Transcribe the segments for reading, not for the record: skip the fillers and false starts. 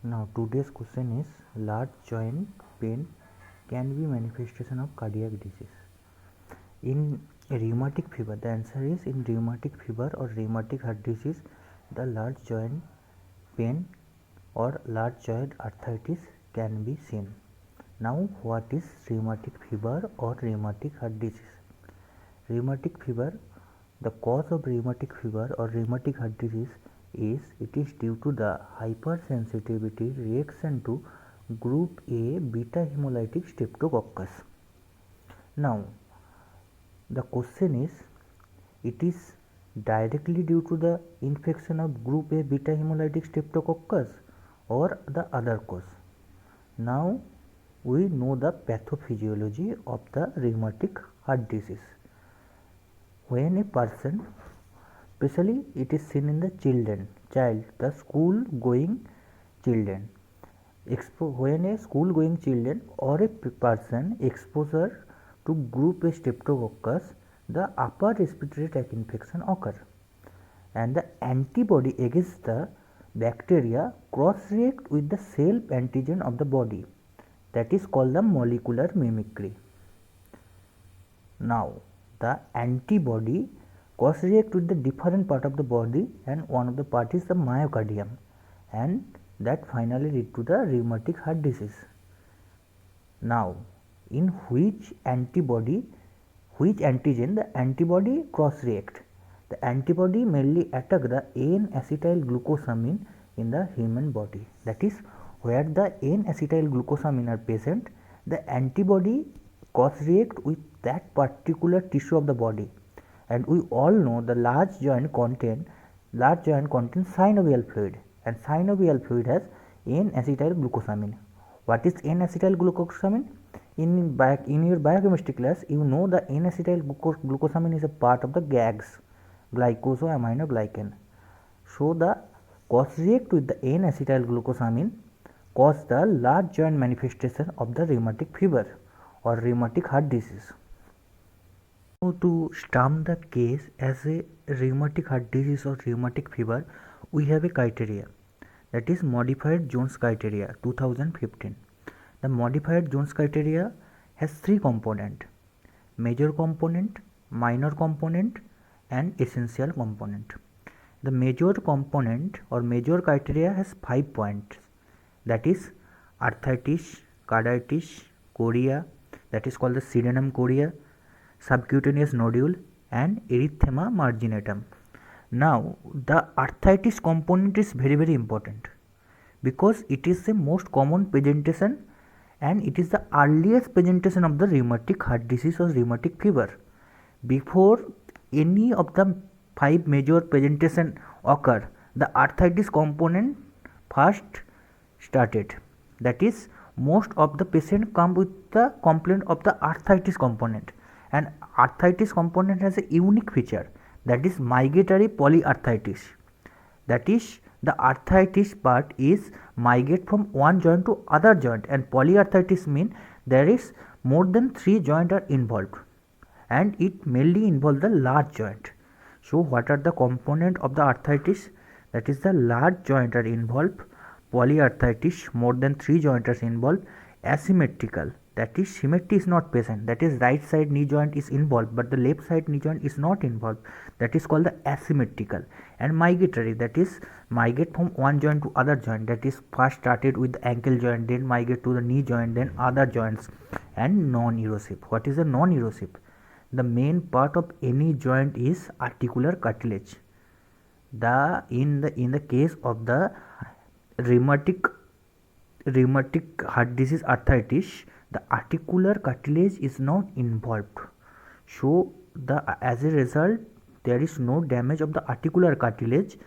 Now today's question is large joint pain can be manifestation of cardiac disease. In rheumatic fever, the answer is in rheumatic fever or rheumatic heart disease, the large joint pain or large joint arthritis can be seen. Now what is rheumatic fever or rheumatic heart disease? Rheumatic fever, the cause of rheumatic fever or rheumatic heart disease is it is due to the hypersensitivity reaction to group A beta hemolytic streptococcus. Now the question is it is directly due to the infection of group A beta hemolytic streptococcus or the other cause. Now we know the pathophysiology of the rheumatic heart disease. When a person, especially it is seen in the the school going children, when a school going children or a person exposure to group A streptococcus, the upper respiratory tract infection occur and the antibody against the bacteria cross react with the self antigen of the body, that is called the molecular mimicry. Now the antibody cross react with the different part of the body and one of the part is the myocardium, and that finally lead to the rheumatic heart disease. Now in which antigen the antibody cross react? The antibody mainly attack the N-acetyl glucosamine in the human body, that is where the N-acetyl glucosamine are present, the antibody cross react with that particular tissue of the body, and we all know the large joint contain synovial fluid, and synovial fluid has N-acetyl glucosamine. What is N-acetyl glucosamine? In your biochemistry class, you know the N-acetyl glucosamine is a part of the GAGs, glycosaminoglycan. So the cross react with the N-acetyl glucosamine cause the large joint manifestation of the rheumatic fever or rheumatic heart disease. So to stamp the case as a rheumatic heart disease or rheumatic fever, we have a criteria, that is modified Jones criteria 2015. The modified Jones criteria has three components: major component, minor component and essential component. The major component or major criteria has 5 points, that is arthritis, carditis, chorea, that is called the sydenham chorea, subcutaneous nodule and erythema marginatum. Now the arthritis component is very important because it is the most common presentation and it is the earliest presentation of the rheumatic heart disease or rheumatic fever. Before any of the 5 major presentation occur, the arthritis component first started, that is most of the patient come with the complaint of the arthritis component, and arthritis component has a unique feature, that is migratory polyarthritis, that is the arthritis part is migrate from one joint to other joint, and polyarthritis mean there is more than 3 joint are involved and it mainly involve the large joint. So what are the component of the arthritis? That is the large joint are involved, polyarthritis, more than 3 joint are involved, asymmetrical, that is symmetry is not present, that is right side knee joint is involved but the left side knee joint is not involved, that is called the asymmetrical, and migratory, that is migrate from one joint to other joint, that is first started with the ankle joint, then migrate to the knee joint, then other joints, and non-erosive. What is a non-erosive? The main part of any joint is articular cartilage. In the case of the rheumatic heart disease arthritis, the articular cartilage is not involved, so as a result there is no damage of the articular cartilage,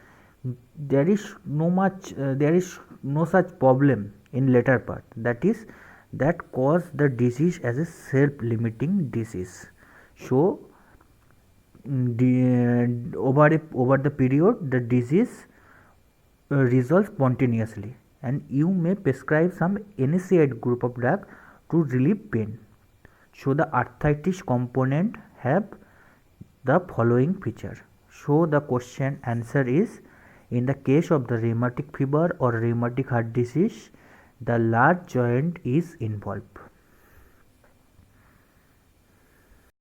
there is no such problem in later part, that cause the disease as a self limiting disease. So over the period the disease resolves spontaneously, and you may prescribe some NSAID group of drug to relieve pain. So the arthritis component have the following feature. So the question answer is In the case of the rheumatic fever or rheumatic heart disease, the large joint is involved.